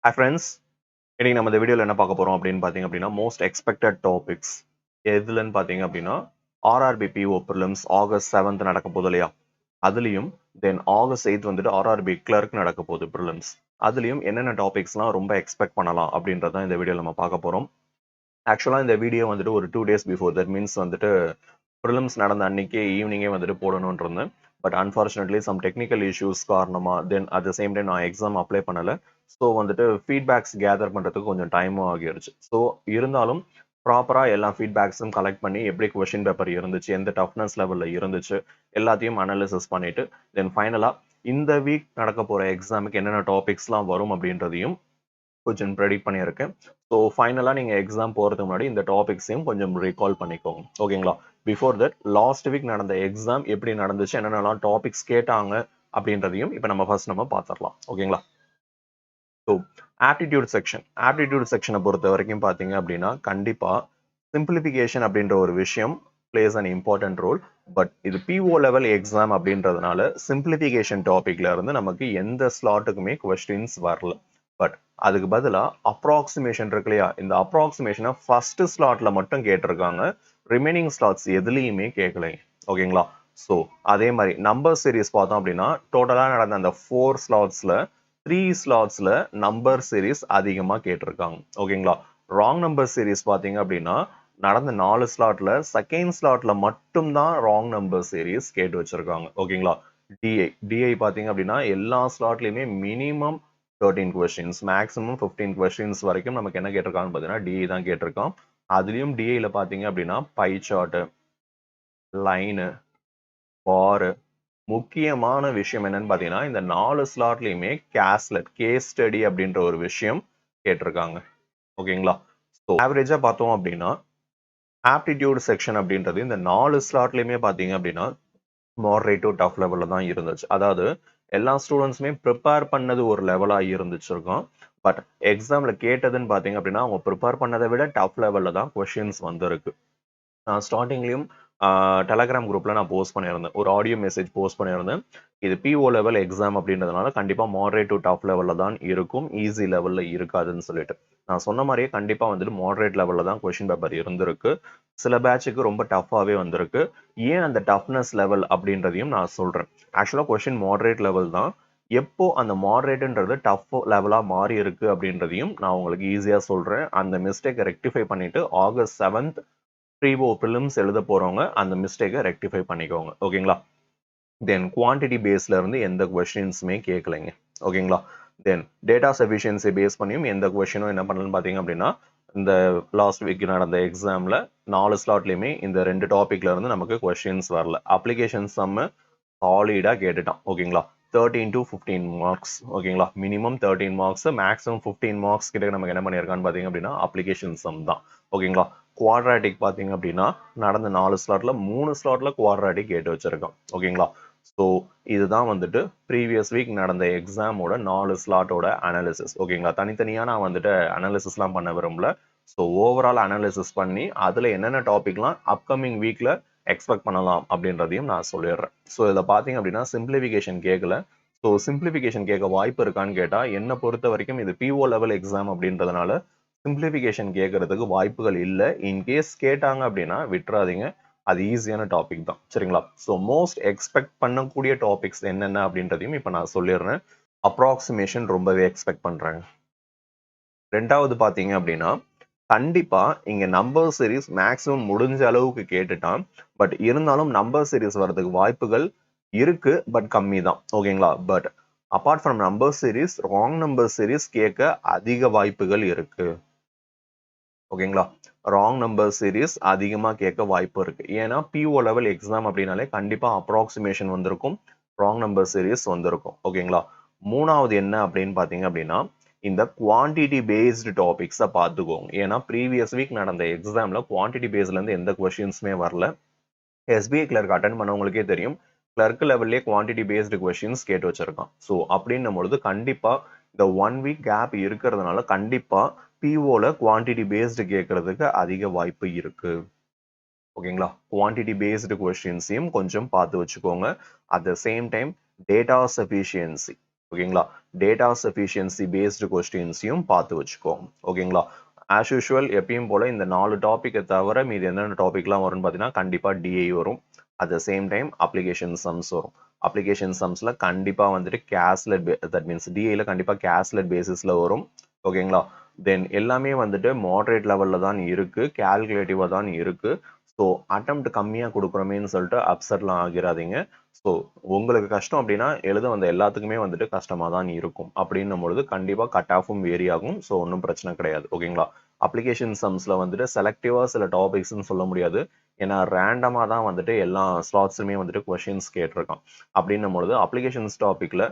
Hi friends, இன்னைக்கு நம்ம இந்த வீடியோல என்ன பார்க்க போறோம் அப்படின்னு பார்த்தீங்க அப்படின்னா மோஸ்ட் எக்ஸ்பெக்டட் டாபிக்ஸ் எதுலன்னு பார்த்தீங்க அப்படின்னா RRB PO prelims August 7th நடக்க போகுது இல்லையா அதுலயும் தென் ஆகஸ்ட் 8th வந்துட்டு ஆர்ஆர்பி கிளர்க் நடக்க போகுது ப்ரிலிம்ஸ் அதுலயும் என்னென்ன டாபிக்ஸ்லாம் ரொம்ப எக்ஸ்பெக்ட் பண்ணலாம் அப்படின்றத இந்த வீடியோல நம்ம பார்க்க போறோம். ஆக்சுவலா இந்த வீடியோ வந்துட்டு ஒரு 2 days பிஃபோர் தட் மீன்ஸ் வந்துட்டு ப்ரிலிம்ஸ் நடந்த அன்னைக்கே ஈவினிங்கே வந்துட்டு போடணும்னு இருந்தேன். But unfortunately some technical issues காரணமா then at the same time நான் எக்ஸாம் அப்ளை பண்ணல. ஸோ வந்துட்டு ஃபீட்பேக்ஸ் கேதர் பண்ணுறதுக்கு கொஞ்சம் டைமும் ஆகிருச்சு. ஸோ இருந்தாலும் ப்ராப்பராக எல்லா ஃபீட்பேக்ஸும் கலெக்ட் பண்ணி எப்படி கொஷின் பேப்பர் இருந்துச்சு, எந்த டஃப்னஸ் லெவலில் இருந்துச்சு, எல்லாத்தையும் அனாலிசிஸ் பண்ணிட்டு தென் ஃபைனலாக இந்த வீக் நடக்க போகிற எக்ஸாமுக்கு என்னென்ன டாபிக்ஸ்லாம் வரும் அப்படின்றதையும் கொஞ்சம் ப்ரெடிக்ட் பண்ணியிருக்கேன். ஸோ ஃபைனலாக நீங்கள் எக்ஸாம் போகிறதுக்கு முன்னாடி இந்த டாபிக்ஸையும் கொஞ்சம் ரீகால் பண்ணிக்கோங்க. ஓகேங்களா? பிஃபோர் தட் லாஸ்ட் வீக் நடந்த எக்ஸாம் எப்படி நடந்துச்சு, என்னென்னலாம் டாபிக்ஸ் கேட்டாங்க அப்படின்றதையும் இப்போ நம்ம பார்த்துடலாம். ஓகேங்களா? ஸோ ஆப்டிடியூட் செக்ஷனை பொறுத்த வரைக்கும் பார்த்தீங்க அப்படின்னா கண்டிப்பாக சிம்பிளிஃபிகேஷன் அப்படின்ற ஒரு விஷயம் plays an important role. But இது பிஓ லெவல் எக்ஸாம் அப்படின்றதுனால சிம்பிளிஃபிகேஷன் டாபிக்ல இருந்து நமக்கு எந்த ஸ்லாட்டுக்குமே கொஸ்டின்ஸ் வரல. பட் அதுக்கு பதிலாக அப்ராக்சிமேஷன் இருக்கு இல்லையா, இந்த அப்ராக்சிமேஷனை ஃபர்ஸ்ட் ஸ்லாட்ல மட்டும் கேட்டிருக்காங்க. ரிமைனிங் ஸ்லாட்ஸ் எதுலேயுமே கேட்கல. ஓகேங்களா? ஸோ அதே மாதிரி நம்பர் சீரிஸ் பார்த்தோம் அப்படின்னா டோட்டலாக நடந்த அந்த 4 ஸ்லாட்ஸ்ல 3 ஸ்லாட்ஸ்ல நம்பர் சீரிஸ் அதிகமாக கேட்டிருக்காங்க. ஓகேங்களா? ராங் நம்பர் சீரிஸ் பார்த்தீங்க அப்படின்னா நடந்த 4 ஸ்லாட்ல செகண்ட் ஸ்லாட்ல மட்டும்தான் ராங் நம்பர் சீரிஸ் கேட்டு வச்சிருக்காங்க. ஓகேங்களா? டிஐ பார்த்தீங்க அப்படின்னா எல்லா ஸ்லாட்லயுமே மினிமம் 13 கொஸ்டின்ஸ் மேக்ஸிமம் 15 கொஸ்டின்ஸ் வரைக்கும் நமக்கு என்ன கேட்டிருக்காங்கன்னு பார்த்தீங்கன்னா டிஐ தான் கேட்டிருக்கான். அதுலயும் டிஐல பார்த்தீங்க அப்படின்னா பை சார்ட், லைனு, பாரு, முக்கியமான விஷயம் என்னன்னு பார்த்தீங்கன்னா இந்த 4 ஸ்லாட்லயுமே கேஸ் ஸ்டடி அப்படின்ற ஒரு விஷயம் கேட்டிருக்காங்க. ஓகேங்களா? ஸோ ஆவரேஜா பார்த்தோம் அப்படின்னா ஆப்டிடியூட் செக்ஷன் அப்படின்றது இந்த 4 ஸ்லாட்லயுமே பார்த்தீங்க அப்படின்னா மாடரேட் டு டஃப் லெவலில் தான் இருந்துச்சு. அதாவது எல்லா ஸ்டூடெண்ட்ஸுமே ப்ரிப்பேர் பண்ணது ஒரு லெவலாக இருந்துச்சிருக்கும். பட் எக்ஸாமில் கேட்டதுன்னு பார்த்தீங்க அப்படின்னா அவங்க ப்ரிப்பேர் பண்ணதை விட டஃப் லெவலில் தான் கொஷின்ஸ் வந்திருக்கு. நான் ஸ்டார்டிங்லேயும் டெலகிராம் குரூப்பில் நான் போஸ்ட் பண்ணியிருந்தேன், ஒரு ஆடியோ மெசேஜ் போஸ்ட் பண்ணியிருந்தேன். இது பிஓ லெவல் எக்ஸாம் அப்படின்றதுனால கண்டிப்பாக மாடரேட் டு டாப் லெவலில் தான் இருக்கும், ஈஸி லெவலில் இருக்காதுன்னு சொல்லிட்டு நான் சொன்ன மாதிரியே கண்டிப்பாக வந்துட்டு மாடரேட் லெவலில் தான் கொஷின் பேப்பர் இருந்திருக்கு. சில பேட்சுக்கு ரொம்ப டஃப்பாகவே வந்திருக்கு. ஏன் அந்த டஃப்னஸ் லெவல் அப்படின்றதையும் நான் சொல்கிறேன். ஆக்சுவலாக கொஷின் மாடரேட் லெவல் தான். எப்போ அந்த மாடரேட்டுன்றது டஃப் லெவலாக மாறி இருக்கு அப்படின்றதையும் நான் உங்களுக்கு ஈஸியாக சொல்கிறேன். அந்த மிஸ்டேக்கை ரெக்டிஃபை பண்ணிட்டு ஆகஸ்ட் 7th ப்ரீஓ ப்ரிலிம்ஸ் எழுத போறவங்க அந்த மிஸ்டேக்கை ரெக்டிஃபை பண்ணிக்கோங்க. ஓகேங்களா? தென் குவான்டிட்டி பேஸ்ல இருந்து எந்த கொஸ்டின்ஸுமே கேட்கலைங்க. ஓகேங்களா? தென் டேட்டா சஃபிஷியன்சி பேஸ் பண்ணியும் எந்த கொஸ்டினும் என்ன பண்ணலன்னு பார்த்தீங்க அப்படின்னா இந்த லாஸ்ட் வீக் நடந்த எக்ஸாம்ல 4 ஸ்லாட்லயுமே இந்த 2 டாபிக்ல இருந்து நமக்கு கொஸ்டின்ஸ் வரல. அப்ளிகேஷன் சம்ம சாலிடா கேட்டுட்டான். ஓகேங்களா? 13 to 15 மார்க்ஸ். ஓகேங்களா? மினிமம் 13 மார்க்ஸ், மேக்ஸிமம் 15 மார்க்ஸ் கிட்ட நமக்கு என்ன பண்ணியிருக்கான்னு பார்த்தீங்க அப்படின்னா அப்ளிகேஷன் சம் தான். ஓகேங்களா? குவாட்ராட்டிக் பார்த்தீங்க அப்படின்னா நடந்த 4 ஸ்லாட்ல 3 ஸ்லாட்ல குவாட்ராட்டிக் கேட்டு வச்சிருக்கோம். ஓகேங்களா? ஸோ இதுதான் வந்துட்டு ப்ரீவியஸ் வீக் நடந்த எக்ஸாமோட 4 ஸ்லாட்டோட அனாலிசிஸ். ஓகேங்களா? தனித்தனியாக நான் வந்துட்டு அனாலிசிஸ்லாம் பண்ண விரும்பல. ஸோ ஓவரால் அனாலிசிஸ் பண்ணி அதில் என்னென்ன டாபிக்லாம் அப்கமிங் வீக்ல எக்ஸ்பெக்ட் பண்ணலாம் அப்படின்றதையும் நான் சொல்லிடுறேன். ஸோ இதில் பார்த்தீங்க அப்படின்னா சிம்பிளிஃபிகேஷன் கேட்கல. ஸோ சிம்பிளிஃபிகேஷன் கேட்க வாய்ப்பு இருக்கான்னு கேட்டால் என்னை பொறுத்த வரைக்கும் இது பிஓ லெவல் எக்ஸாம் அப்படின்றதுனால சிம்பிளிஃபிகேஷன் கேட்கறதுக்கு வாய்ப்புகள் இல்லை. இன்கேஸ் கேட்டாங்க அப்படின்னா விட்டுறாதீங்க, அது ஈஸியான டாபிக் தான். சரிங்களா? ஸோ மோஸ்ட் எக்ஸ்பெக்ட் பண்ணக்கூடிய டாபிக்ஸ் என்னென்ன அப்படின்றதையும் இப்போ நான் சொல்லிடுறேன். அப்ராக்சிமேஷன் ரொம்பவே எக்ஸ்பெக்ட் பண்றாங்க. ரெண்டாவது பார்த்தீங்க அப்படின்னா கண்டிப்பா இங்க நம்பர் சீரிஸ் மேக்ஸிமம் முடிஞ்ச அளவுக்கு கேட்டுட்டான். பட் இருந்தாலும் நம்பர் சீரிஸ் வரதுக்கு வாய்ப்புகள் இருக்கு, பட் கம்மி தான். ஓகேங்களா? But apart from number series wrong number series கேட்க அதிக வாய்ப்புகள் இருக்கு. ஓகேங்களா? ராங் நம்பர் சீரிஸ் அதிகமாக கேட்க வாய்ப்பு இருக்கு. ஏன்னா பிஓ லெவல் எக்ஸாம் அப்படின்னாலே கண்டிப்பா அப்ராக்சிமேஷன் வந்திருக்கும், ராங் நம்பர் சீரிஸ் வந்திருக்கும். ஓகேங்களா? மூணாவது என்ன அப்படின்னு பார்த்தீங்க அப்படின்னா இந்த குவான்டிட்டி பேஸ்டு டாபிக்ஸை பார்த்துக்கோங்க. ஏன்னா ப்ரீவியஸ் வீக் நடந்த எக்ஸாம்ல குவான்டிட்டி பேஸ்ல இருந்து எந்த கொஸ்டின்ஸுமே வரல. எஸ்பிஐ கிளர்க் அட்டன் பண்ணவங்களுக்கே தெரியும், கிளர்க் லெவல்லே குவான்டிட்டி பேஸ்டு கொஸ்டின்ஸ் கேட்டு வச்சிருக்கான். ஸோ அப்படின்னும் பொழுது கண்டிப்பா இந்த 1 வீக் கேப் இருக்கிறதுனால கண்டிப்பா பிஓல குவான்டிட்டி பேஸ்டு கேட்கறதுக்கு அதிக வாய்ப்பு இருக்கு. ஓகேங்களா? குவான்டிட்டி பேஸ்டு கொஸ்டின்ஸையும் கொஞ்சம் பார்த்து வச்சுக்கோங்க. At the same time data sufficiency ஓகேங்களா. டேட்டா சஃபிஷியன்சி பேஸ்டு கொஸ்டின்ஸையும் பார்த்து வச்சுக்கோங்க. ஓகேங்களா. ஆஸ் யூஷுவல் எப்பயும் போல இந்த 4 டாபிக்கை தவிர மீதி என்னென்ன டாபிக்லாம் வரும்னு பார்த்தீங்கன்னா கண்டிப்பாக டிஐ வரும். At the same time application sums வரும். அப்ளிகேஷன் சம்ஸ்ல கண்டிப்பா வந்துட்டு கேஸ்லெட் தட் மீன்ஸ் டிஐல கண்டிப்பா கேஸ்லெட் பேசிஸ்ல வரும். ஓகேங்களா. தென் எல்லாமே வந்துட்டு மாடரேட் லெவல்ல தான் இருக்கு, கால்குலேட்டிவா தான் இருக்கு. ஸோ அட்டெம்ப்ட் கம்மியா கொடுக்குறோமேன்னு சொல்லிட்டு அப்செட்லாம் ஆகிராதீங்க. ஸோ உங்களுக்கு கஷ்டம் அப்படின்னா எழுத வந்த எல்லாத்துக்குமே வந்துட்டு கஷ்டமா தான் இருக்கும். அப்படின்னும் பொழுது கண்டிப்பா கட் ஆஃபும் வேரி ஆகும். ஸோ ஒன்றும் பிரச்சனை கிடையாது. ஓகேங்களா. அப்ளிகேஷன் சம்ஸ்ல வந்துட்டு செலக்டிவா சில டாபிக்ஸ்ன்னு சொல்ல முடியாது. ஏன்னா ரேண்டமா தான் வந்துட்டு எல்லா ஸ்லாட்ஸுமே வந்துட்டு கொஷின்ஸ் கேட்டிருக்கான். அப்படின்னும் பொழுது அப்ளிகேஷன்ஸ் டாபிக்ல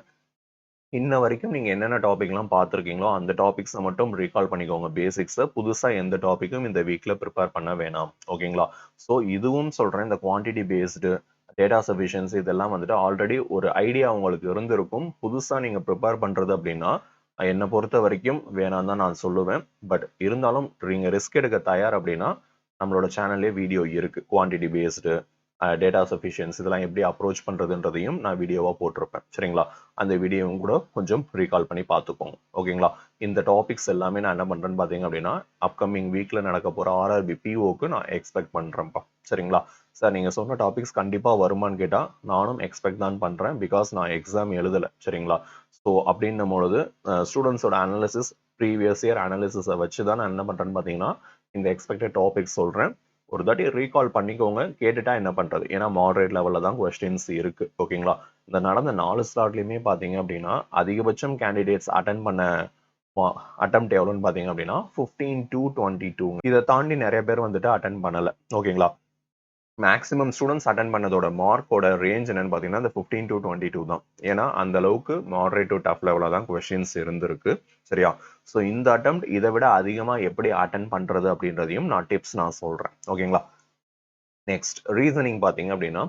இன்ன வரைக்கும் நீங்க என்னென்ன டாபிக்லாம் பார்த்துருக்கீங்களோ அந்த டாபிக்ஸை மட்டும் ரீகால் பண்ணிக்கோங்க. பேசிக்ஸை புதுசா எந்த டாபிக்கும் இந்த வீக்ல ப்ரிப்பேர் பண்ண வேணாம். ஓகேங்களா. ஸோ இதுவும் சொல்றேன், இந்த குவான்டிட்டி பேஸ்டு டேட்டா சஃபிஷியன்சி இதெல்லாம் வந்துட்டு ஆல்ரெடி ஒரு ஐடியா உங்களுக்கு இருந்திருக்கும். புதுசா நீங்க ப்ரிப்பேர் பண்றது அப்படின்னா என்னை பொறுத்த வரைக்கும் வேணாம் தான் நான் சொல்லுவேன். பட் இருந்தாலும் நீங்க ரிஸ்க் எடுக்க தயார் அப்படின்னா நம்மளோட சேனல்லே வீடியோ இருக்கு. குவான்டிட்டி பேஸ்டு டேட்டா சஃபிஷியன்சி இதெல்லாம் எப்படி அப்ரோச் பண்றதுன்றதையும் நான் வீடியோவா போட்டிருப்பேன். சரிங்களா. அந்த வீடியோவும் கூட கொஞ்சம் ரீகால் பண்ணி பார்த்துக்கோங்க. ஓகேங்களா. இந்த டாபிக்ஸ் எல்லாமே நான் என்ன பண்றேன்னு பார்த்தீங்க அப்படின்னா அப்கமிங் வீக்ல நடக்க போற ஆர்ஆர்பி பிஓக்கு நான் எக்ஸ்பெக்ட் பண்றேன்ப்பா. சரிங்களா. சார் நீங்க சொன்ன டாபிக்ஸ் கண்டிப்பா வருமான்னு கேட்டா நானும் எக்ஸ்பெக்ட் தான் பண்றேன். பிகாஸ் நான் எக்ஸாம் எழுதல. சரிங்களா. ஸோ அப்படின்னும் பொழுது ஸ்டூடெண்ட்ஸோட அனாலிசிஸ் ப்ரீவியஸ் இயர் அனாலிசிஸை வச்சு தான் நான் என்ன பண்றேன்னு பார்த்தீங்கன்னா இந்த எக்ஸ்பெக்டட் டாபிக்ஸ் சொல்றேன். ஒரு தாட்டி ரீகால் பண்ணிக்கோங்க. கேட்டுட்டா என்ன பண்றது, ஏன்னா மாடரேட் லெவல்ல தான் கொஸ்டின்ஸ் இருக்கு. ஓகேங்களா. இந்த நடந்த 4 ஸ்லாட்லயுமே பாத்தீங்க அப்படின்னா அதிகபட்சம் கேண்டிடேட்ஸ் அட்டன் பண்ண அட்டெம்ப்ட் எவ்வளோன்னு பாத்தீங்க அப்படின்னா 15 to 22. இதை தாண்டி நிறைய பேர் வந்துட்டு அட்டன் பண்ணல. ஓகேங்களா. மேக்ஸிமம் ஸ்டூடெண்ட்ஸ் அட்டன் பண்ணதோட மார்க்கோட ரேஞ்ச் என்னன்னு பார்த்தீங்கன்னா இந்த 15 to 22 தான். ஏன்னா அந்த அளவுக்கு மாடரேட் டு டஃப் லெவலில் தான் கொஸ்டின்ஸ் இருந்திருக்கு. சரியா. ஸோ இந்த அட்டெம்ப்ட் இதை விட அதிகமாக எப்படி அட்டன் பண்றது அப்படின்றதையும் நான் சொல்றேன். ஓகேங்களா. நெக்ஸ்ட் ரீசனிங் பார்த்தீங்க அப்படின்னா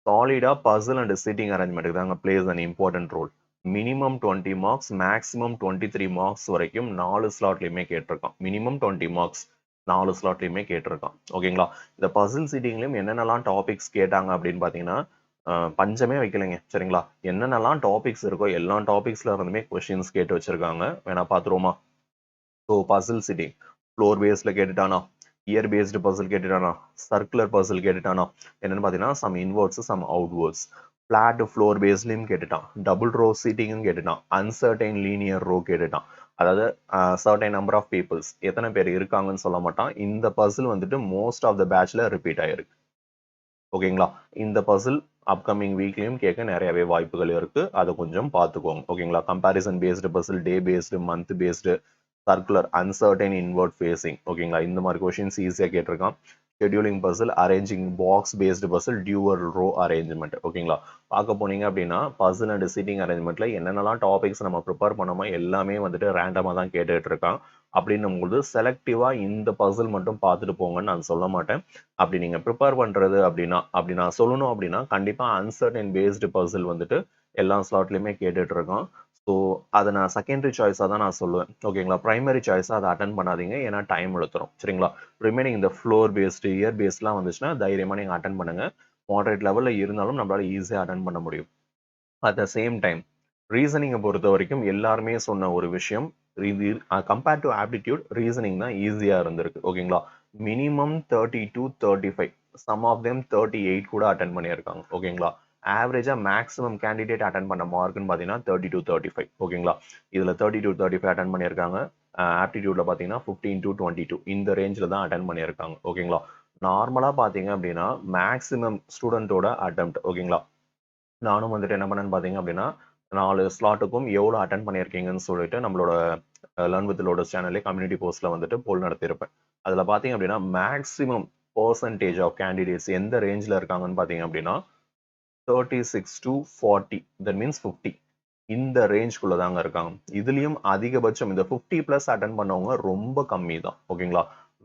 சாலிடா பசில் அண்ட் சிட்டிங் அரேஞ்ச்மெண்ட்டுக்கு தாங்க plays an important role. Minimum 20 marks maximum 23 marks வரைக்கும் 4 ஸ்லாட்லையுமே கேட்டிருக்கான். மினிமம் 20 மார்க்ஸ் 4 ஸ்லாட்லையுமே கேட்டிருக்கான். ஓகேங்களா. இந்த பசில் சிட்டிங்லையும் என்னென்னலாம் டாபிக்ஸ் கேட்டாங்க அப்படின்னு பார்த்தீங்கன்னா பஞ்சமே வைக்கலைங்க. சரிங்களா. என்னென்னலாம் டாபிக்ஸ் இருக்கோ எல்லா டாபிக்ஸ்ல இருந்துமே கொஸ்டின்ஸ் கேட்டு வச்சிருக்காங்க. வேணா பார்த்துருவோமா. ஸோ பசில் சிட்டிங் ஃப்ளோர் பேஸ்ல கேட்டுட்டானா, இயர் பேஸ்டு பசில் கேட்டுட்டானா, சர்க்குலர் பசில் கேட்டுட்டானா, என்னன்னு பார்த்தீங்கன்னா some inwards some outwards, flat floor பேஸ்லையும் கேட்டுட்டான், டபுள் ரோ சீட்டிங்கும் கேட்டுட்டான், அன்சர்டைன் லீனியர் ரோ கேட்டுட்டான். அதாவது சர்டைன் நம்பர் ஆஃப் பீப்புள்ஸ் எத்தனை பேர் இருக்காங்கன்னு சொல்ல மாட்டான். இந்த பசில் வந்துட்டு மோஸ்ட் ஆஃப் த பேட்ச்ல ரிப்பீட் ஆயிருக்கு. ஓகேங்களா. இந்த பசில் அப்கமிங் வீக்லயும் கேட்க நிறையவே வாய்ப்புகள் இருக்கு. அதை கொஞ்சம் பார்த்துக்கோங்க. ஓகேங்களா. Comparison based puzzle, day based, month based, circular, uncertain inward facing. ஓகேங்களா. இந்த மாதிரி கொஸ்டின்ஸ் ஈஸியாக கேட்டிருக்கான். Scheduling puzzle, arranging box based puzzle, dual row arrangement. ஓகேங்களா. பார்க்க போனீங்க அப்படின்னா பசில் அண்ட் சீட்டிங் அரேஞ்ச்மெண்ட்ல என்னென்னலாம் டாபிக்ஸ் நம்ம ப்ரிப்பேர் பண்ணோமோ எல்லாமே வந்துட்டு ரேண்டமாக தான் கேட்டுட்டு இருக்கான். அப்படின்னும் போது செலக்டிவா இந்த பசில் மட்டும் பார்த்துட்டு போங்கன்னு நான் சொல்ல மாட்டேன். அப்படி நீங்க ப்ரிப்பேர் பண்றது அப்படின்னா அப்படி நான் சொல்லணும் அப்படின்னா கண்டிப்பா அன்சர்டைன் பேஸ்டு பசில் வந்துட்டு எல்லா ஸ்லாட்லயுமே கேட்டுட்டு இருக்கோம். ஸோ அதை நான் செகண்டரி சாய்ஸாக தான் நான் சொல்லுவேன். ஓகேங்களா. பிரைமரி சாய்ஸாக அதை அட்டன் பண்ணாதீங்க, ஏன்னா டைம் எடுத்துரும். சரிங்களா. ரிமைனிங் இந்த ஃப்ளோர் பேஸ்டு இயர் பேஸ்ட்லாம் வந்துச்சுன்னா தைரியமாக நீங்கள் அட்டன் பண்ணுங்க. மாடரேட் லெவலில் இருந்தாலும் நம்மளால ஈஸியாக அட்டன் பண்ண முடியும். அட் த சேம் டைம் ரீசனிங்கை பொறுத்த வரைக்கும் எல்லாருமே சொன்ன ஒரு விஷயம், இது கம்பேர்ட் டு ஆப்டிடியூட் ரீசனிங் தான் ஈஸியாக இருந்திருக்கு. ஓகேங்களா. Minimum 30 to 35, some of them 38 கூட அட்டன் பண்ணியிருக்காங்க. ஓகேங்களா. ஆவரேஜா மேக்ஸிமம் கேண்டிடேட் அட்டன் பண்ண மார்க்னு பார்த்தீங்கன்னா 30 to 35. ஓகேங்களா. இதுல 30 to 35 அட்டன் பண்ணியிருக்காங்க. ஆப்டிடியூட்ல பார்த்தீங்கன்னா 15 to 22 இந்த ரேஞ்சில் தான் அட்டன் பண்ணியிருக்காங்க. ஓகேங்களா. நார்மலா பார்த்தீங்க அப்படின்னா மேக்ஸிமம் ஸ்டூடெண்ட்டோட அட்டெம்ப்ட். ஓகேங்களா. நானும் வந்துட்டு என்ன பண்ணேன்னு பார்த்தீங்க அப்படின்னா 4 ஸ்லாட்டுக்கும் எவ்வளோ அட்டன் பண்ணியிருக்கீங்கன்னு சொல்லிட்டு நம்மளோட லேர்ன் வித் லோடஸ் சேனல்லே கம்யூனிட்டி போஸ்ட்ல வந்துட்டு போல் நடத்தியிருப்பேன். அதில் பார்த்தீங்க அப்படின்னா மேக்ஸிமம் பர்சன்டேஜ் ஆஃப் கேண்டிடேட்ஸ் எந்த ரேஞ்சில் இருக்காங்கன்னு பார்த்தீங்க அப்படின்னா 36 to 40, தட் மீன்ஸ் 50 இந்த ரேஞ்ச்குள்ள தாங்க இருக்காங்க. இதுலயும் அதிகபட்சம் இந்த 50 பிளஸ் அட்டன் பண்ணவங்க ரொம்ப கம்மி தான். ஓகேங்களா.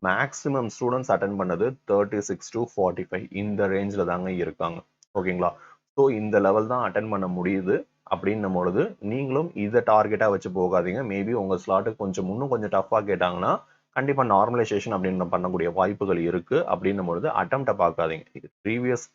மேக்ஸிமம் ஸ்டூடெண்ட்ஸ் அட்டன் பண்ணது 36 to 45 இந்த ரேஞ்சில் தாங்க இருக்காங்க. ஓகேங்களா. ஸோ இந்த லெவல் தான் அட்டன் பண்ண முடியுது. அப்படின்னும் பொழுது நீங்களும் இதை டார்கெட்டா வச்சு போகாதீங்க. மேபி உங்க ஸ்லாட்டு கொஞ்சம் இன்னும் கொஞ்சம் டஃபா கேட்டாங்கன்னா கண்டிப்பா நார்மலைசேஷன் அப்படின்னு பண்ணக்கூடிய வாய்ப்புகள் இருக்கு. அப்படின்னும் பொழுது அட்டெம்ப்டை பார்க்காதீங்க. ப்ரீவியஸ்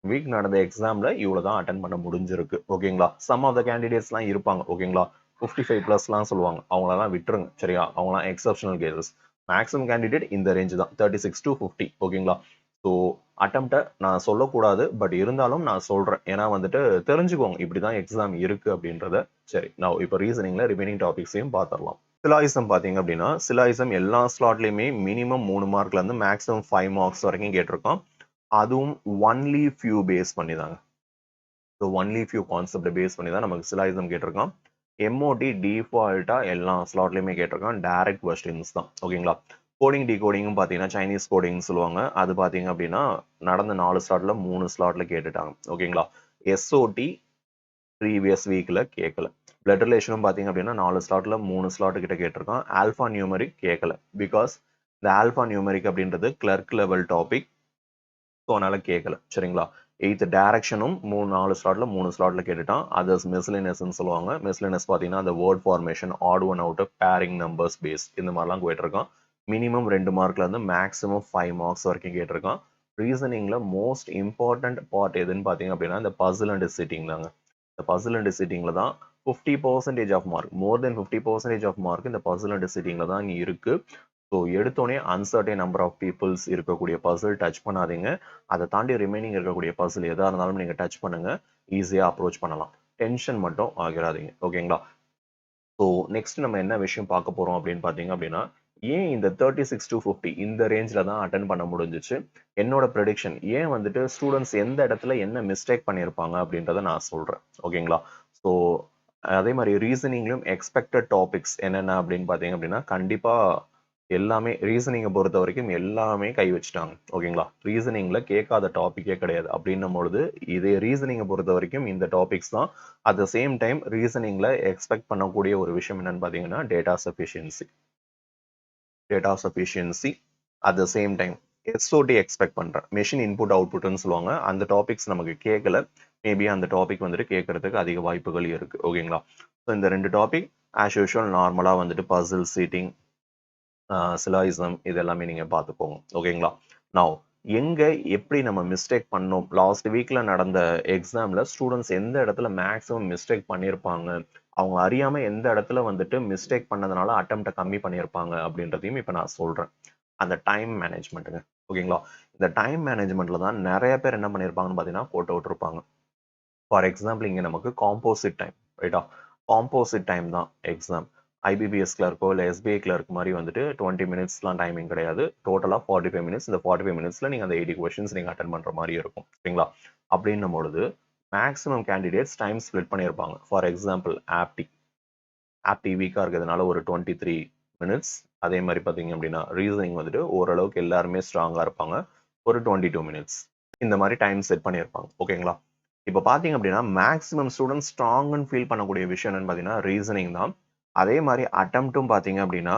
வீக் நடந்த எக்ஸாம்ல இவ்வளவு தான் அட்டென்ட் பண்ண முடிஞ்சிருக்கு. ஓகேங்களா? சம் ஆஃப் த கேண்டிடேட்ஸ்லாம் இருப்பாங்க. ஓகேங்களா? 55 பிளஸ்லாம் சொல்லுவாங்க. அவங்களெல்லாம் விட்டுருங்க. சரியா? அவங்கலாம் எக்ஸப்ஷனல் கேசஸ். மேக்ஸிமம் கேண்டிடேட் இந்த ரேஞ்ச் தான். 36 to 50. ஓகேங்களா? ஸோ அட்டெம்ப்டை நான் சொல்லக்கூடாது. பட் இருந்தாலும் நான் சொல்றேன். ஏன்னா வந்துட்டு தெரிஞ்சுக்கோங்க. இப்படிதான் எக்ஸாம் இருக்கு அப்படின்றத. சரி, நான் இப்போ ரீசனிங்ல ரிமைனிங் டாபிக்ஸையும் பார்த்துடலாம். சிலாயிசம் பார்த்தீங்க அப்படின்னா, சிலாயிசம் எல்லா ஸ்லாட்லையுமே மினிமம் 3 மார்க்ல இருந்து மேக்ஸிமம் 5 மார்க்ஸ் வரைக்கும் கேட்டிருக்கோம். அதுவும் ஒன்லி ஃபியூ பேஸ் பண்ணி தாங்க. ஸோ ஒன்லி ஃபியூ கான்செப்டை பேஸ் பண்ணி தான் நமக்கு சிலாயிசம் கேட்டிருக்கான். எம்ஓடி டிஃபால்ட்டா எல்லா ஸ்லாட்லையுமே கேட்டிருக்கான். டைரக்ட் கொஸ்டின்ஸ் தான். ஓகேங்களா? கோடிங் டிகோடிங்கும் பார்த்தீங்கன்னா சைனீஸ் கோடிங் சொல்லுவாங்க. அது பார்த்தீங்க அப்படின்னா நடந்த 4 ஸ்லாட்ல 3 ஸ்லாட்ல கேட்டுட்டாங்க. ஓகேங்களா? எஸ்ஓடி ப்ரீவியஸ் வீக்ல கேட்கல. பிளட் ரிலேஷனும் பார்த்தீங்க அப்படின்னா 4 ஸ்லாட்ல 3 ஸ்லாட் கிட்ட கேட்டிருக்கான். ஆல்ஃபா நியூமரிக் கேட்கல. பிகாஸ் இந்த ஆல்ஃபா நியூமரிக் அப்படின்றது கிளர்க் லெவல் டாபிக். ஸோ அதனால கேட்கல. சரிங்களா? 8th டைரக்ஷனும் 4 ஸ்லாட்ல 3 ஸ்லாட்ல கேட்டுட்டான். அதர்ஸ் மிஸ்லினியஸ்ன்னு சொல்லுவாங்க. மிஸ்லினியஸ் பார்த்தீங்கன்னா அந்த word formation, odd one out, pairing numbers base இந்த மாதிரிலாம் போயிட்டு இருக்கான். மினிமம் 2 மார்க்ல இருந்து மேக்ஸிமம் 5 மார்க்ஸ் வரைக்கும் கேட்டிருக்கான். ரீசனிங்ல மோஸ்ட் இம்பார்ட்டன்ட் பார்ட் எதுன்னு பார்த்தீங்க அப்படின்னா இந்த பசில் அண்ட் சிட்டிங் தாங்க. இந்த பசில் அண்ட் சிட்டிங்ல தான் 50% of mark, more than 50% of mark இந்த பசில் அண்ட் சிட்டிங்ல தான் இங்க இருக்கு. ஸோ எடுத்தோடனே அன்சர்டைன் நம்பர் ஆஃப் பீப்புள்ஸ் இருக்கக்கூடிய பசில் டச் பண்ணாதீங்க. அதை தாண்டி ரிமைனிங் இருக்கக்கூடிய பசில் எதாக இருந்தாலும் நீங்கள் டச் பண்ணுங்க. ஈஸியாக அப்ரோச் பண்ணலாம். டென்ஷன் மட்டும் ஆகிடாதீங்க. ஓகேங்களா? ஸோ நெக்ஸ்ட் நம்ம என்ன விஷயம் பார்க்க போகிறோம் அப்படின்னு பார்த்தீங்க அப்படின்னா, ஏன் இந்த 36 to 50 இந்த ரேஞ்சில் தான் அட்டன் பண்ண முடிஞ்சிச்சு? என்னோட ப்ரெடிக்ஷன் ஏன் வந்துட்டு ஸ்டூடெண்ட்ஸ் எந்த இடத்துல என்ன மிஸ்டேக் பண்ணியிருப்பாங்க அப்படின்றத நான் சொல்கிறேன். ஓகேங்களா? ஸோ அதே மாதிரி ரீசனிங்லையும் எக்ஸ்பெக்டட் டாபிக்ஸ் என்னென்ன அப்படின்னு பார்த்தீங்க அப்படின்னா, கண்டிப்பாக எல்லாமே ரீசனிங்கை பொறுத்த வரைக்கும் எல்லாமே கை வச்சுட்டாங்க. ஓகேங்களா? ரீசனிங்ல கேட்காத டாபிக்கே கிடையாது. அப்படின்னும் பொழுது இதே ரீசனிங்கை பொறுத்த வரைக்கும் இந்த டாபிக்ஸ் தான். அட் த சேம் டைம் ரீசனிங்ல எக்ஸ்பெக்ட் பண்ணக்கூடிய ஒரு விஷயம் என்னன்னு பார்த்தீங்கன்னா data sufficiency. Data sufficiency at the same time SOD expect பண்றேன். மெஷின் இன்புட் அவுட்புட்னு சொல்லுவாங்க. அந்த டாபிக்ஸ் நமக்கு கேட்கல. மேபி அந்த டாபிக் வந்துட்டு கேட்கறதுக்கு அதிக வாய்ப்புகள் இருக்கு. ஓகேங்களா? ஸோ இந்த 2 டாபிக் ஆஸ் யூஷுவல் நார்மலா வந்துட்டு பசில், சீட்டிங், சிலாயிசம் இது எல்லாமே நீங்க பார்த்துக்கோங்க. ஓகேங்களா? நவ் எங்க எப்படி நம்ம மிஸ்டேக் பண்ணோம்? லாஸ்ட் வீக்ல நடந்த எக்ஸாம்ல ஸ்டூடெண்ட்ஸ் எந்த இடத்துல மேக்ஸிமம் மிஸ்டேக் பண்ணியிருப்பாங்க? அவங்க அறியாம எந்த இடத்துல வந்துட்டு மிஸ்டேக் பண்ணதுனால அட்டெம்ப்ட கம்மி பண்ணியிருப்பாங்க அப்படின்றதையும் இப்ப நான் சொல்றேன். அந்த டைம் மேனேஜ்மெண்ட்டுங்க. ஓகேங்களா? இந்த டைம் மேனேஜ்மெண்ட்ல தான் நிறைய பேர் என்ன பண்ணியிருப்பாங்கன்னு பார்த்தீங்கன்னா கோட்டை விட்டுருப்பாங்க. ஃபார் எக்ஸாம்பிள் இங்க நமக்கு காம்போசிட் டைம், ரைட்டா? காம்போசிட் டைம் தான் எக்ஸாம். ஐபிபிஎஸ் கிளர்க்கோ இல்லை எஸ்பிஐ கிளர்க் மாதிரி வந்துட்டு 20 மினிட்ஸ்லாம் டைமிங் கிடையாது. டோட்டலாக 45 மினிட்ஸ். இந்த 45 மினிட்ஸ்ல நீங்கள் அந்த 80 கொஸ்டின்ஸ் நீங்கள் அட்டன் பண்ணுற மாதிரி இருக்கும். சரிங்களா? அப்படின்னும் பொழுது மேக்ஸிமம் கேண்டிடேட்ஸ் டைம் ஸ்ப்ளிட் பண்ணியிருப்பாங்க. ஃபார் எக்ஸாம்பிள் ஆப்டி வீக்காக இருக்கிறதுனால ஒரு 23 மினிட்ஸ். அதே மாதிரி பார்த்தீங்க அப்படின்னா ரீசனிங் வந்துட்டு ஓரளவுக்கு எல்லாருமே ஸ்ட்ராங்காக இருப்பாங்க. ஒரு 22 மினிட்ஸ். இந்த மாதிரி டைம் செட் பண்ணியிருப்பாங்க. ஓகேங்களா? இப்போ பார்த்தீங்க அப்படின்னா மேக்ஸிமம் ஸ்டூடெண்ட்ஸ் ஸ்ட்ராங்னு ஃபீல் பண்ணக்கூடிய விஷயம் என்னன்னு பார்த்தீங்கன்னா ரீசனிங் தான். அதே மாதிரி அட்டெம்ப்ட்டும் பார்த்தீங்க அப்படின்னா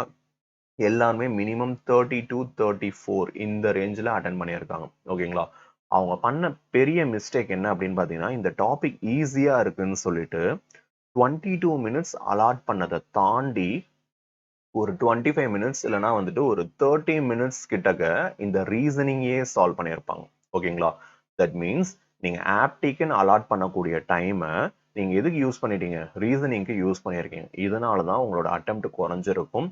எல்லாருமே மினிமம் 30 to 34 இந்த ரேஞ்சில் அட்டன் பண்ணியிருக்காங்க. ஓகேங்களா? அவங்க பண்ண பெரிய மிஸ்டேக் என்ன அப்படின்னு பார்த்தீங்கன்னா இந்த டாபிக் ஈஸியாக இருக்குன்னு சொல்லிட்டு 22 மினிட்ஸ் அலாட் பண்ணதை தாண்டி ஒரு 25 மினிட்ஸ் இல்லைனா வந்துட்டு ஒரு 30 மினிட்ஸ் கிட்டக்க இந்த ரீசனிங்கே சால்வ் பண்ணியிருப்பாங்க. ஓகேங்களா? தட் மீன்ஸ் நீங்க ஆப்டிக்குன்னு அலாட் பண்ணக்கூடிய டைமை நீங்க எதுக்கு யூஸ் பண்ணிட்டீங்க? ரீசனிங்க்கு யூஸ் பண்ணியிருக்கீங்க. இதனால தான் உங்களோட அட்டெம்ப்ட் குறைஞ்சிருக்கும்.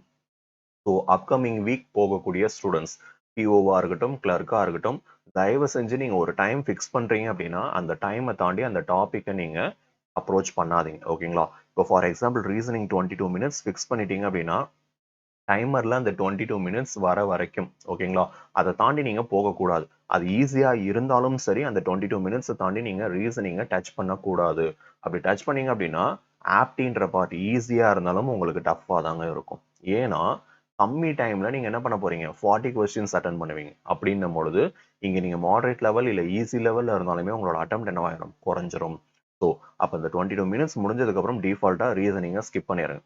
ஸோ அப்கமிங் வீக் போகக்கூடிய ஸ்டூடெண்ட்ஸ் பிஓவா இருக்கட்டும், கிளர்க்கா இருக்கட்டும், தயவு செஞ்சு நீங்க ஒரு டைம் ஃபிக்ஸ் பண்றீங்க அப்படின்னா அந்த டைமை தாண்டி அந்த டாப்பிக்கை நீங்க அப்ரோச் பண்ணாதீங்க. ஓகேங்களா? இப்போ for example reasoning 22 minutes fix பண்ணிட்டீங்க அப்படின்னா டைமர்ல அந்த 22 மினிட்ஸ் வர வரைக்கும், ஓகேங்களா? அதை தாண்டி நீங்க போகக்கூடாது. அது ஈஸியா இருந்தாலும் சரி அந்த 22 மினிட்ஸை தாண்டி நீங்க ரீசனிங்கை டச் பண்ணக்கூடாது. அப்படி டச் பண்ணீங்க அப்படின்னா ஆப்டின்ற பார்ட் ஈஸியா இருந்தாலும் உங்களுக்கு டஃப்பா தாங்க இருக்கும். ஏன்னா கம்மி டைம்ல நீங்க என்ன பண்ண போறீங்க? 40 கொஸ்டின்ஸ் அட்டன் பண்ணுவீங்க. அப்படின்னும் பொழுது இங்க நீங்க மாடரேட் லெவல் இல்ல ஈஸி லெவல்ல இருந்தாலுமே உங்களோட அட்டெம்ப்ட் என்னவாயிரும்? குறைஞ்சிரும். ஸோ அப்போ இந்த 22 மினிட்ஸ் முடிஞ்சதுக்கு அப்புறம் டிஃபால்ட்டா ரீசனிங்கை ஸ்கிப் பண்ணிடுங்க.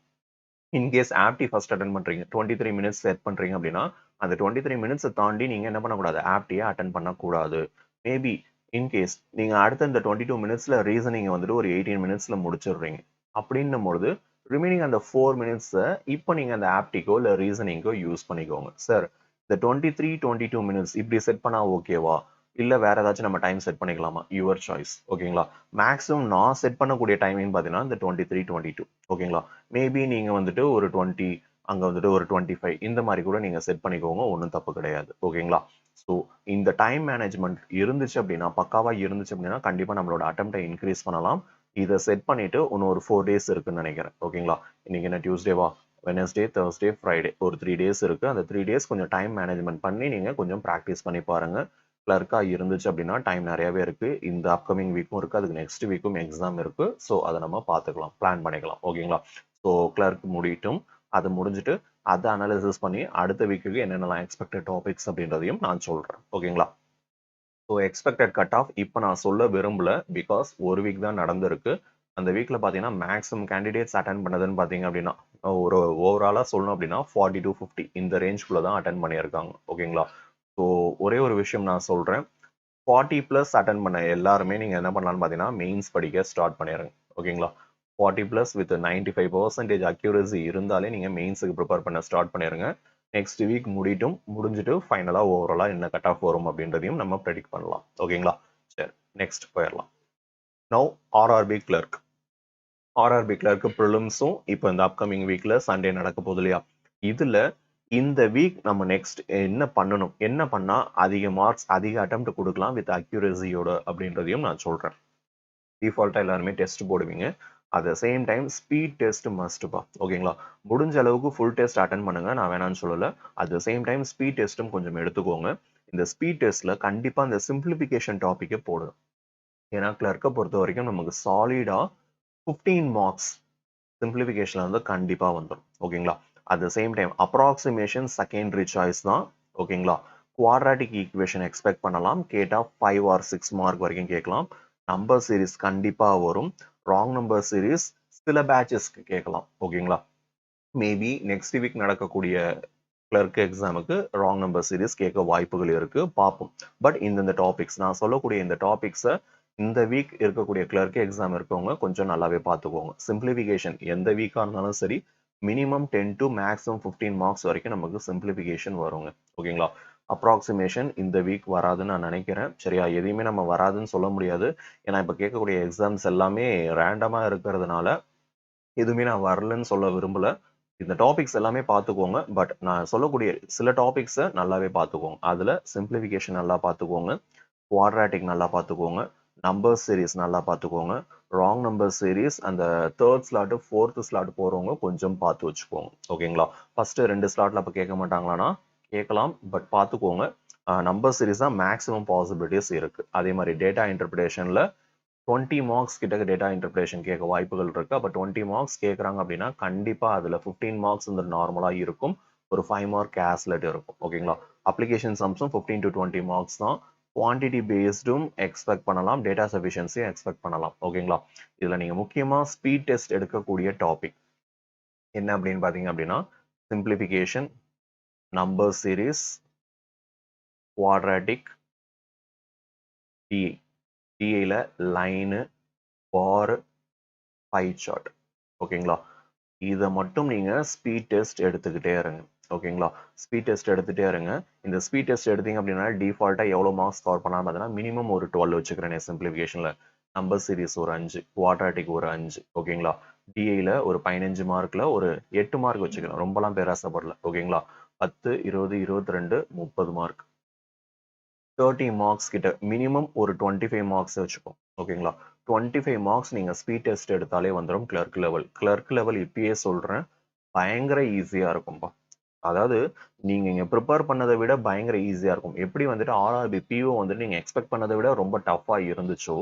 இன்கேஸ் ஆப்டி ஃபர்ஸ்ட் அட்டன் பண்றீங்க 23 மினிட்ஸ் செட் பண்றீங்க அப்படின்னா அந்த 23 மினிட்ஸை தாண்டி நீங்க என்ன பண்ணக்கூடாது? ஆப்டியை அட்டன் பண்ணக்கூடாது. மேபி இன்கேஸ் நீங்க அடுத்த இந்த 22 மினிட்ஸ்ல ரீசனிங் வந்துட்டு ஒரு 18 மினிட்ஸ்ல முடிச்சிடுறீங்க அப்படின்னும் பொழுது ரிமைனிங் அந்த 4 மினிட்ஸை இப்போ நீங்க அந்த ஆப்டிக்கோ இல்லை ரீசனிங்கோ யூஸ் பண்ணிக்கோங்க. சார் இந்த 23 22 மினிட்ஸ் இப்படி செட் பண்ணா ஓகேவா? இல்ல வேற ஏதாச்சும் நம்ம டைம் செட் பண்ணிக்கலாமா? Your choice. ஓகேங்களா? மேக்ஸிமம் நான் செட் பண்ணக்கூடிய டைமிங் பார்த்தீங்கன்னா, இந்த 23, 22 ஓகேங்களா? மேபி நீங்க வந்துட்டு ஒரு 20 அங்க வந்துட்டு ஒரு 25 இந்த மாரி கூட நீங்க செட் பண்ணிக்கோங்க. ஒண்ணும் தப்பு கிடையாது. ஓகேங்களா? ஸோ இந்த டைம் மேனேஜ்மென்ட் இருந்துச்சு அப்படின்னா, பக்காவா இருந்துச்சு அப்படின்னா, கண்டிப்பா நம்மளோட அட்டெம்ப்ட்ட இன்கிரீஸ் பண்ணலாம். இத செட் பண்ணிட்டு இன்னும் ஒரு 4 டேஸ் இருக்குன்னு நெனைக்கிறேன். ஓகேங்களா? இன்னைக்கு என்ன டியூஸ்டேவா? வெட்னஸ்டே, தர்ஸ்டே, ஃப்ரைடே ஒரு 3 டேஸ் இருக்கு. அந்த 3 டேஸ் கொஞ்சம் டைம் மேனேஜ்மென்ட் பண்ணி நீங்க கொஞ்சம் பிராக்டிஸ் பண்ணி பாருங்க. கிளர்க்கா இருந்துச்சு அப்படின்னா டைம் நெறையவே இருக்கு. இந்த அப்கமிங் வீக்கும் இருக்கு. அதுக்கு நெக்ஸ்ட் வீக்கும் எக்ஸாம் இருக்கு. ஸோ அத நம்ம பார்த்துக்கலாம். பிளான் பண்ணிக்கலாம். ஓகேங்களா? ஸோ கிளர்க் முடியட்டும். அது முடிஞ்சுட்டு அத அனலைசிஸ் பண்ணி அடுத்த வீக்குக்கு என்னென்னலாம் எக்ஸ்பெக்டட் டாபிக்ஸ் அப்படின்றதையும் நான் சொல்றேன். ஓகேங்களா? ஸோ எக்ஸ்பெக்டட் கட் ஆஃப் இப்போ நான் சொல்ல விரும்பல. பிகாஸ் ஒரு வீக் தான் நடந்திருக்கு. அந்த வீக்ல பார்த்தீங்கன்னா, மேக்ஸிமம் கேண்டிடேட்ஸ் அட்டெண்ட் பண்ணதுன்னு பார்த்தீங்க அப்படின்னா, ஒரு ஓவராலா சொல்லணும் அப்படின்னா 40 to 50 இந்த ரேஞ்ச்குள்ள தான் அட்டெண்ட் பண்ணியிருக்காங்க. ஓகேங்களா? ஸோ ஒரே ஒரு விஷயம் நான் சொல்றேன். 40 பிளஸ் அட்டெண்ட் பண்ண எல்லாருமே நீங்க என்ன பண்ணலாம்னு பார்த்தீங்கன்னா, மெயின்ஸ் படிக்க ஸ்டார்ட் பண்ணிருங்க. ஓகேங்களா? 40 பிளஸ் வித் 95% அக்யூரசி இருந்தாலே நீங்க மெயின்ஸுக்கு ப்ரிப்பேர் பண்ண ஸ்டார்ட் பண்ணிருங்க. நெக்ஸ்ட் வீக் முடிஞ்சிட்டு ஃபைனலா ஓவராலா என்ன கட் ஆஃப் வரும் அப்படின்றதையும் நம்ம ப்ரெடிக்ட் பண்ணலாம். ஓகேங்களா? சரி, நெக்ஸ்ட் போயிடலாம். Now RRB clerk. RRB clerk ப்ரிலிம்ஸும் இப்போ இந்த அப்கமிங் வீக்ல சண்டே நடக்க போகுது இல்லையா? இதுல இந்த வீக் நம்ம நெக்ஸ்ட் என்ன பண்ணணும், என்ன பண்ணா அதிக மார்க்ஸ் அதிக அட்டெம்ப்ட் கொடுக்கலாம் வித் அக்யூரசியோட அப்படின்றதையும் நான் சொல்றேன். டிஃபால்ட்டா எல்லாருமே டெஸ்ட் போடுவீங்க. At the same time speed test மஸ்ட்பா. ஓகேங்களா? முடிஞ்ச அளவுக்கு ஃபுல் டெஸ்ட் அட்டெண்ட் பண்ணுங்க. நான் வேணாம்னு சொல்லல. At the same time speed டெஸ்ட்டும் கொஞ்சம் எடுத்துக்கோங்க. இந்த ஸ்பீட் டெஸ்ட்ல கண்டிப்பா இந்த சிம்பிளிஃபிகேஷன் டாபிக்கை போடுங்க. ஏன்னா கிளர்க்கை பொறுத்த வரைக்கும் நமக்கு சாலிடா 15 மார்க்ஸ் சிம்பிளிஃபிகேஷன்ல வந்து கண்டிப்பா வந்துடும். ஓகேங்களா? At the same time approximation secondary choice தான். ஓகேங்களா? குவாட்ராட்டிக் ஈக்குவேஷன் எக்ஸ்பெக்ட் பண்ணலாம். கேட்டா 5 ஆர் 6 மார்க் வரைக்கும் கேட்கலாம். நம்பர் சீரிஸ் கண்டிப்பா வரும். ராங் நம்பர் சீரிஸ் சில பேட்சஸ்க்கு கேட்கலாம். ஓகேங்களா? மேபி நெக்ஸ்ட் வீக் நடக்கக்கூடிய கிளர்க் எக்ஸாமுக்கு ராங் நம்பர் சீரிஸ் கேட்க வாய்ப்புகள் இருக்கு. பார்ப்போம். பட் இந்த டாபிக்ஸ் நான் சொல்லக்கூடிய இந்த டாபிக்ஸை இந்த வீக் இருக்கக்கூடிய கிளர்க் எக்ஸாம் இருக்கவங்க கொஞ்சம் நல்லாவே பார்த்துக்கோங்க. சிம்பிளிஃபிகேஷன் எந்த வீக்கா இருந்தாலும் சரி மினிமம் 10 to மேக்ஸிமம் 15 மார்க்ஸ் வரைக்கும் நமக்கு சிம்பிளிஃபிகேஷன் வருங்க. ஓகேங்களா? அப்ராக்சிமேஷன் இந்த வீக் வராதுன்னு நான் நினைக்கிறேன். சரியா? எதையுமே நம்ம வராதுன்னு சொல்ல முடியாது. ஏன்னா இப்போ கேட்கக்கூடிய எக்ஸாம்ஸ் எல்லாமே ரேண்டமா இருக்கிறதுனால எதுவுமே நான் வரலன்னு சொல்ல விரும்பல. இந்த டாபிக்ஸ் எல்லாமே பார்த்துக்கோங்க. பட் நான் சொல்லக்கூடிய சில டாபிக்ஸை நல்லாவே பார்த்துக்கோங்க. அதுல சிம்பிளிஃபிகேஷன் நல்லா பார்த்துக்கோங்க. குவாட்ராட்டிக் நல்லா பார்த்துக்கோங்க. நம்பர் சீரிஸ் நல்லா பார்த்துக்கோங்க. ராங் நம்பர் சீரிஸ் அந்த தேர்ட் ஸ்லாட் ஃபோர்த் ஸ்லாட் போறவங்க கொஞ்சம் பார்த்து வச்சுக்கோங்க. ஓகேங்களா? ஃபர்ஸ்ட் 2 ஸ்லாட்ல அப்ப கேட்க மாட்டாங்களான்னா கேட்கலாம். பட் பார்த்துக்கோங்க. நம்பர் சீரிஸ் தான் மேக்ஸிமம் பாசிபிலிட்டிஸ் இருக்கு. அதே மாதிரி டேட்டா இன்டர்பிரேஷன்ல 20 மார்க்ஸ் கிட்ட டேட்டா இன்டர்பிரேஷன் கேட்க வாய்ப்புகள் இருக்கு. அப்ப 20 மார்க்ஸ் கேட்கறாங்க அப்படின்னா கண்டிப்பா அதுல 15 மார்க்ஸ் வந்து நார்மலா இருக்கும். ஒரு 5 மார்க் கேஸ்லெட் இருக்கும். ஓகேங்களா? அப்ளிகேஷன் சம்ஸும் 15 to 20 மார்க்ஸ் தான். குவான்டிட்டி பேஸ்டும் எக்ஸ்பெக்ட் பண்ணலாம். டேட்டா சஃபிஷியன்சியும் எக்ஸ்பெக்ட் பண்ணலாம். ஓகேங்களா? இதுல நீங்க முக்கியமா ஸ்பீட் டெஸ்ட் எடுக்கக்கூடிய டாபிக் என்ன அப்படின்னு பாத்தீங்க அப்படின்னா simplification, number series, quadratic, DI. டிஐல லைனு, பார், பை சார்ட். ஓகேங்களா? இதை மட்டும் நீங்க ஸ்பீட் டெஸ்ட் எடுத்துக்கிட்டே இருங்க. ஓகேங்களா? ஸ்பீட் டெஸ்ட் எடுத்துட்டே இருங்க. இந்த ஸ்பீட் டெஸ்ட் எடுத்தீங்க அப்படின்னா டிஃபால்ட்டா எவ்வளவு மார்க்ஸ் ஸ்கோர் பண்ணலாம் பார்த்தீங்கன்னா மினிமம் ஒரு 12 வச்சுக்கிறேன் சிம்பிளிஃபிகேஷன்ல. நம்பர் சீரிஸ் ஒரு 5, குவாட்ராட்டிக் ஒரு 5. ஓகேங்களா? டிஐல ஒரு 15 மார்க்ல ஒரு 8 மார்க் வச்சுக்கிறேன். ரொம்பலாம் பேராசப்படல. ஓகேங்களா? 10, 20, 22, 30 மார்க். 30 மார்க்ஸ் கிட்ட மினிமம் ஒரு 25 மார்க்ஸ் வச்சுப்போம். ஓகேங்களா? 25 மார்க்ஸ் நீங்க ஸ்பீட் டெஸ்ட் எடுத்தாலே வந்துடும் கிளர்க் லெவல். கிளர்க் லெவல் இப்பயே சொல்றேன், பயங்கர ஈஸியா இருக்கும்பா. அதாவது நீங்க இங்க ப்ரிப்பேர் பண்ணதை விட பயங்கர ஈஸியா இருக்கும். எப்படி வந்துட்டு ஆர்ஆர்பி பிஓ வந்துட்டு நீங்க எக்ஸ்பெக்ட் பண்ணதை விட ரொம்ப டஃபா இருந்துச்சோ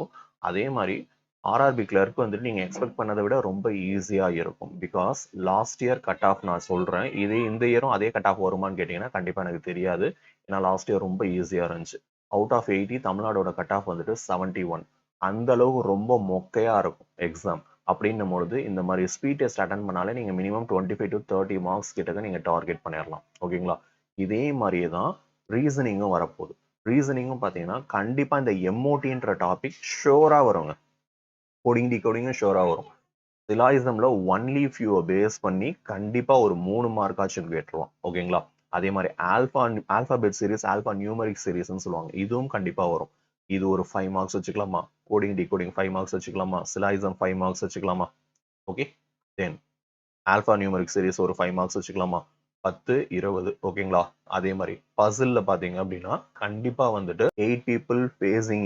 அதே மாதிரி ஆர்ஆர்பி கிளர்க் வந்துட்டு நீங்க எக்ஸ்பெக்ட் பண்ணதை விட ரொம்ப ஈஸியா இருக்கும். Because last year cut off நான் சொல்றேன். இதே இந்த இயரும் அதே கட் ஆஃப் வருமான்னு கேட்டீங்கன்னா கண்டிப்பா எனக்கு தெரியாது. ஏன்னா லாஸ்ட் இயர் ரொம்ப ஈஸியா இருந்துச்சு. அவுட் ஆஃப் 80 தமிழ்நாடோட கட் ஆஃப் வந்துட்டு 71. அந்த அளவுக்கு ரொம்ப மொக்கையா இருக்கும் எக்ஸாம். அப்படின்னும் பொழுது இந்த மாதிரி ஸ்பீட் டெஸ்ட் அட்டன் பண்ணாலே நீங்க மினிமம் 25 to 30 மார்க்ஸ் கிட்ட நீங்க டார்கெட் பண்ணிடலாம். ஓகேங்களா? இதே மாதிரியே தான் ரீசனிங்கும் வரப்போகுது. ரீசனிங்கும் பார்த்தீங்கன்னா கண்டிப்பா இந்த எம்ஓடின்ற டாபிக் ஷோரா வருங்க. கோடிங் டிகோடிங்கும் ஷோரா வரும். சிலாயிசம்ல ஒன்லி ஃபியூவை பேஸ் பண்ணி கண்டிப்பா ஒரு 3 மார்க்காச்சும் கேட்டுருவான். ஓகேங்களா? அதே மாதிரி ஆல்பாபெட் சீரிஸ், ஆல்பா நியூமரிக் சீரிஸ்ன்னு சொல்லுவாங்க. இதுவும் கண்டிப்பா வரும். இது ஒரு 5 மார்க்ஸ் வச்சுக்கலாமா? கோடிங் டிகோடிங் 5 மார்க்ஸ் வச்சுக்கலாமா? சிலாயிசம் 5 மார்க்ஸ் வச்சுக்கலாமா? ஓகே. தென் ஆல்பா நியூமரிக் சீரிஸ் ஒரு 5 மார்க்ஸ் வச்சுக்கலாமா? 10, 20 ஓகேங்களா? அதே மாதிரி பசில்ல பாத்தீங்க அப்படின்னா கண்டிப்பா வந்துட்டு 8 people facing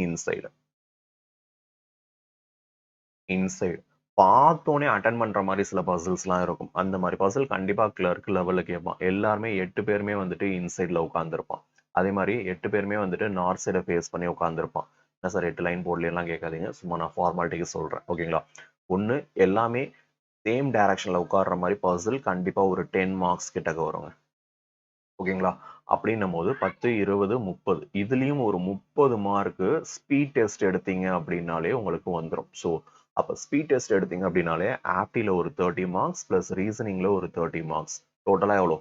இன்சைடு பார்த்தோன்னே அட்டன் பண்ற மாதிரி சில பசில்ஸ்லாம் இருக்கும். அந்த மாதிரி பசில் கண்டிப்பா கிளர்க் லெவல்ல கேட்பான். எல்லாருமே 8 பேருமே வந்துட்டு இன்சைட்ல உட்காந்துருப்பான். அதே மாதிரி 8 பேருமே வந்துட்டு நார்த் சைடை ஃபேஸ் பண்ணி உட்காந்துருப்பான். என்ன சார் 8 லைன் போர்ட்லாம் கேட்காதீங்க, சும்மா நான் ஃபார்மாலிட்டிக்கு சொல்றேன். ஓகேங்களா? ஒன்று எல்லாமே சேம் டைரக்ஷன்ல உட்கார்ற மாதிரி பசில் கண்டிப்பா ஒரு 10 மார்க்ஸ் கிட்டக்க வருங்க. ஓகேங்களா? அப்படின்னும் போது 10, 20, 30 இதுலயும் ஒரு 30 மார்க்கு ஸ்பீட் டெஸ்ட் எடுத்தீங்க அப்படின்னாலே உங்களுக்கு வந்துடும். ஸோ அப்போ ஸ்பீட் டெஸ்ட் எடுத்தீங்க அப்படின்னாலே ஆப்டில ஒரு 30 மார்க்ஸ் பிளஸ் ரீசனிங்ல ஒரு 30 மார்க்ஸ் டோட்டலா எவ்வளோ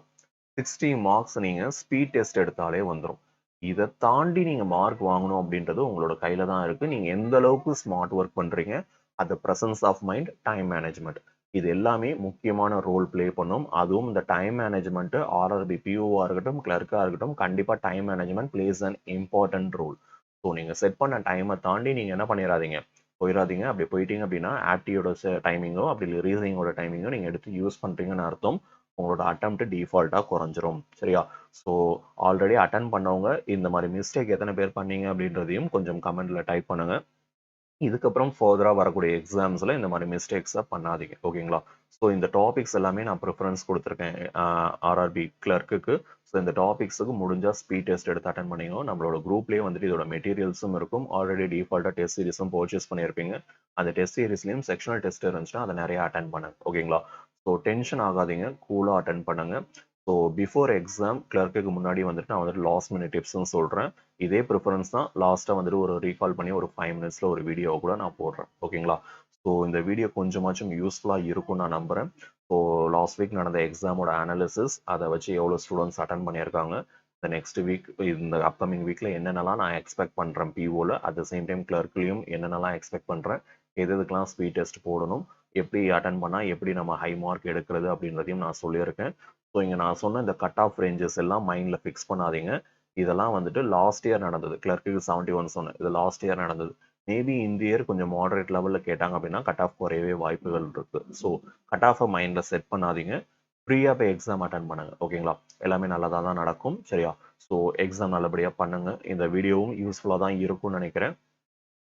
60 மார்க்ஸ் நீங்க ஸ்பீட் டெஸ்ட் எடுத்தாலே வந்துடும். இதை தாண்டி நீங்க மார்க் வாங்கணும் அப்படின்றது உங்களோட கையில தான் இருக்கு. நீங்க எந்த அளவுக்கு ஸ்மார்ட் ஒர்க் பண்றீங்க, அந்த presence of mind, time management இது எல்லாமே முக்கியமான ரோல் பிளே பண்ணும். அதுவும் இந்த டைம் மேனேஜ்மெண்ட் ஆர்ஆர்பி பிஓவா இருக்கட்டும், கிளர்க்கா இருக்கட்டும், கண்டிப்பா time management plays an important role. So நீங்க செட் பண்ண டைமை தாண்டி நீங்க என்ன பண்ணிடாதீங்க, போயிடாதீங்க. அப்படி போயிட்டீங்க அப்படின்னா ஆப்டியோட டைமிங்கோ அப்படி ரீசனிங்கோட டைமிங்கோ நீங்க எடுத்து யூஸ் பண்றீங்கன்னு அர்த்தம். உங்களோட அட்டெம்ப்ட் டிஃபால்ட்டா குறைஞ்சிரும். சரியா? ஸோ ஆல்ரெடி அட்டன் பண்ணவங்க இந்த மாதிரி மிஸ்டேக் எத்தனை பேர் பண்ணீங்க அப்படின்றதையும் கொஞ்சம் கமெண்ட்ல டைப் பண்ணுங்க. இதுக்கப்புறம் ஃபர்தரா வரக்கூடிய எக்ஸாம்ஸ்ல இந்த மாதிரி மிஸ்டேக்ஸை பண்ணாதீங்க. ஓகேங்களா? ஸோ இந்த டாபிக்ஸ் எல்லாமே நான் ப்ரிஃபரன்ஸ் கொடுத்துருக்கேன் ஆர்ஆர்பி கிளர்க்குக்கு. ஸோ இந்த டாபிக்ஸுக்கு முடிஞ்சா ஸ்பீட் டெஸ்ட் எடுத்து அட்டன் பண்ணிங்க. நம்மளோட குரூப்லேயே வந்துட்டு இதோட மெட்டீரியல்ஸும் இருக்கும். ஆல்ரெடி டிஃபால்ட்டாக டெஸ்ட் சீரிஸும் பர்ச்சேஸ் பண்ணியிருப்பீங்க. அந்த டெஸ்ட் சீரிஸ்லையும் செக்ஷனல் டெஸ்ட் இருந்துச்சுன்னா அதை நிறைய அட்டன் பண்ணுங்க. ஓகேங்களா? ஸோ டென்ஷன் ஆகாதீங்க, கூலாக அட்டன் பண்ணுங்க. ஸோ பிஃபோர் எக்ஸாம் கிளர்க்குக்கு முன்னாடி வந்துட்டு நான் வந்துட்டு லாஸ்ட் மினிட் டிப்ஸ்னு சொல்கிறேன். இதே ப்ரிஃபரன்ஸ் தான் லாஸ்ட்டாக வந்துட்டு ஒரு ரீகால் பண்ணி ஒரு 5 மினிட்ஸில் ஒரு வீடியோ கூட நான் போடுறேன். ஓகேங்களா? ஸோ இந்த வீடியோ கொஞ்சமாச்சும் யூஸ்ஃபுல்லாக இருக்கும் நான் நம்புகிறேன். ஸோ லாஸ்ட் வீக் நடந்த எக்ஸாமோட அனாலிசிஸ், அதை வச்சு எவ்வளோ ஸ்டூடெண்ட்ஸ் அட்டன் பண்ணியிருக்காங்க, இந்த நெக்ஸ்ட் வீக் இந்த அப்கமிங் வீக்கில் என்னென்னலாம் நான் எக்ஸ்பெக்ட் பண்ணுறேன் பிஓவில், அட் த சேம் டைம் கிளர்க்லையும் என்னென்னலாம் எக்ஸ்பெக்ட் பண்ணுறேன், எதுக்கெல்லாம் ஸ்பீட் டெஸ்ட் போடணும், எப்படி அட்டன் பண்ணால் எப்படி நம்ம ஹை மார்க் எடுக்கிறது அப்படின்றதையும் நான் சொல்லியிருக்கேன். ஸோ இங்கே நான் சொன்ன இந்த கட் ஆஃப் ரேஞ்சஸ் எல்லாம் மைண்டில் ஃபிக்ஸ் பண்ணாதீங்க. இதெல்லாம் வந்துட்டு லாஸ்ட் இயர் நடந்தது. கிளர்க்கு 71 சொன்னேன், இது லாஸ்ட் இயர் நடந்தது. மேபி இந்த இயர் கொஞ்சம் மாடரேட் லெவலில் கேட்டாங்க அப்படின்னா கட் ஆஃப் குறையவே வாய்ப்புகள் இருக்கு. ஸோ கட் ஆஃபை மைண்டில் செட் பண்ணாதீங்க. ஃப்ரீயாக போய் எக்ஸாம் அட்டன் பண்ணுங்க. ஓகேங்களா? எல்லாமே நல்லதாக தான் நடக்கும். சரியா? ஸோ எக்ஸாம் நல்லபடியாக பண்ணுங்க. இந்த வீடியோவும் யூஸ்ஃபுல்லாக தான் இருக்கும்னு நினைக்கிறேன்.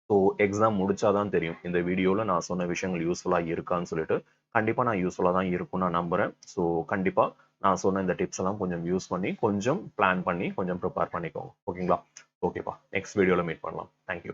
ஸோ எக்ஸாம் முடிச்சாதான் தெரியும் இந்த வீடியோவில் நான் சொன்ன விஷயங்கள் யூஸ்ஃபுல்லாக இருக்கான்னு சொல்லிட்டு. கண்டிப்பாக நான் யூஸ்ஃபுல்லாக தான் இருக்கும்னு நான் நம்புகிறேன். ஸோ கண்டிப்பாக நான் சொன்ன இந்த டிப்ஸ் எல்லாம் கொஞ்சம் யூஸ் பண்ணி கொஞ்சம் பிளான் பண்ணி கொஞ்சம் ப்ரிப்பேர் பண்ணிக்கோங்க. ஓகேங்களா? ஓகேப்பா, நெக்ஸ்ட் வீடியோவில் மீட் பண்ணலாம். தேங்க்யூ.